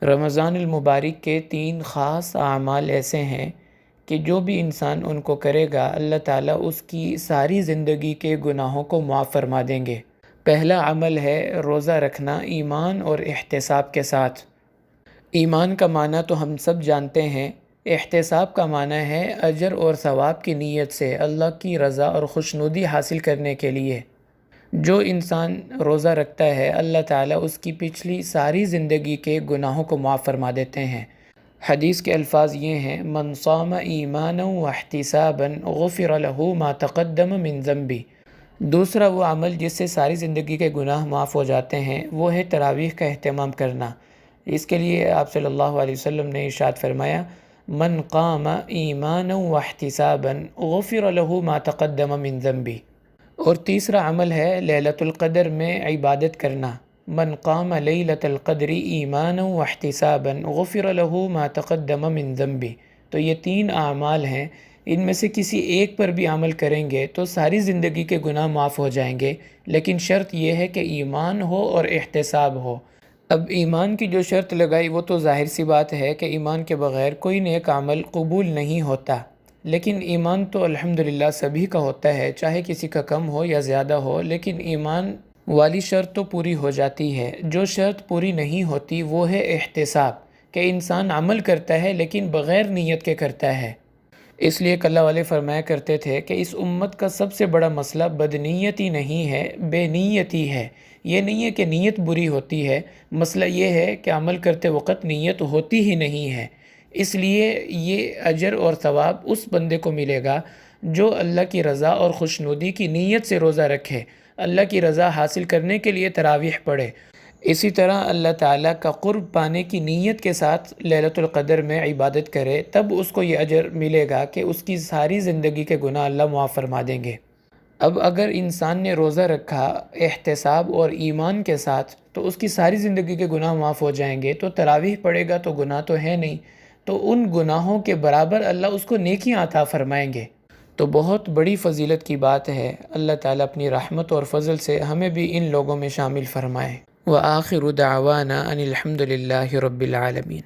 رمضان المبارک کے 3 خاص اعمال ایسے ہیں کہ جو بھی انسان ان کو کرے گا اللہ تعالیٰ اس کی ساری زندگی کے گناہوں کو معاف فرما دیں گے۔ پہلا عمل ہے روزہ رکھنا ایمان اور احتساب کے ساتھ۔ ایمان کا معنی تو ہم سب جانتے ہیں، احتساب کا معنی ہے اجر اور ثواب کی نیت سے اللہ کی رضا اور خوشنودی حاصل کرنے کے لیے۔ جو انسان روزہ رکھتا ہے اللہ تعالیٰ اس کی پچھلی ساری زندگی کے گناہوں کو معاف فرما دیتے ہیں۔ حدیث کے الفاظ یہ ہیں: من صام ایمانا واحتسابا غفر له ما تقدم من ذنبی۔ دوسرا وہ عمل جس سے ساری زندگی کے گناہ معاف ہو جاتے ہیں وہ ہے تراویح کا اہتمام کرنا۔ اس کے لیے آپ صلی اللہ علیہ وسلم نے ارشاد فرمایا: من قام ایمانا واحتسابا غفر له ما تقدم من ذنبی۔ اور تیسرا عمل ہے لیلۃ القدر میں عبادت کرنا۔ من قام لیلۃ القدر ایمانا واحتسابا غفر له ما تقدم من ذنبی۔ تو یہ 3 اعمال ہیں، ان میں سے کسی ایک پر بھی عمل کریں گے تو ساری زندگی کے گناہ معاف ہو جائیں گے، لیکن شرط یہ ہے کہ ایمان ہو اور احتساب ہو۔ اب ایمان کی جو شرط لگائی وہ تو ظاہر سی بات ہے کہ ایمان کے بغیر کوئی نیک عمل قبول نہیں ہوتا، لیکن ایمان تو الحمدللہ سبھی کا ہوتا ہے، چاہے کسی کا کم ہو یا زیادہ ہو، لیکن ایمان والی شرط تو پوری ہو جاتی ہے۔ جو شرط پوری نہیں ہوتی وہ ہے احتساب، کہ انسان عمل کرتا ہے لیکن بغیر نیت کے کرتا ہے۔ اس لیے اللہ والے فرمایا کرتے تھے کہ اس امت کا سب سے بڑا مسئلہ بدنیتی نہیں ہے، بے نیتی ہے۔ یہ نہیں ہے کہ نیت بری ہوتی ہے، مسئلہ یہ ہے کہ عمل کرتے وقت نیت ہوتی ہی نہیں ہے۔ اس لیے یہ اجر اور ثواب اس بندے کو ملے گا جو اللہ کی رضا اور خوشنودی کی نیت سے روزہ رکھے، اللہ کی رضا حاصل کرنے کے لیے تراویح پڑھے۔ اسی طرح اللہ تعالیٰ کا قرب پانے کی نیت کے ساتھ لیلۃ القدر میں عبادت کرے، تب اس کو یہ اجر ملے گا کہ اس کی ساری زندگی کے گناہ اللہ معاف فرما دیں گے۔ اب اگر انسان نے روزہ رکھا احتساب اور ایمان کے ساتھ تو اس کی ساری زندگی کے گناہ معاف ہو جائیں گے، تو تراویح پڑھے گا تو گناہ تو ہے نہیں، تو ان گناہوں کے برابر اللہ اس کو نیکیاں عطا فرمائیں گے۔ تو بہت بڑی فضیلت کی بات ہے، اللہ تعالیٰ اپنی رحمت اور فضل سے ہمیں بھی ان لوگوں میں شامل فرمائے۔ وآخر دعوانا ان الحمد للہ رب العالمین۔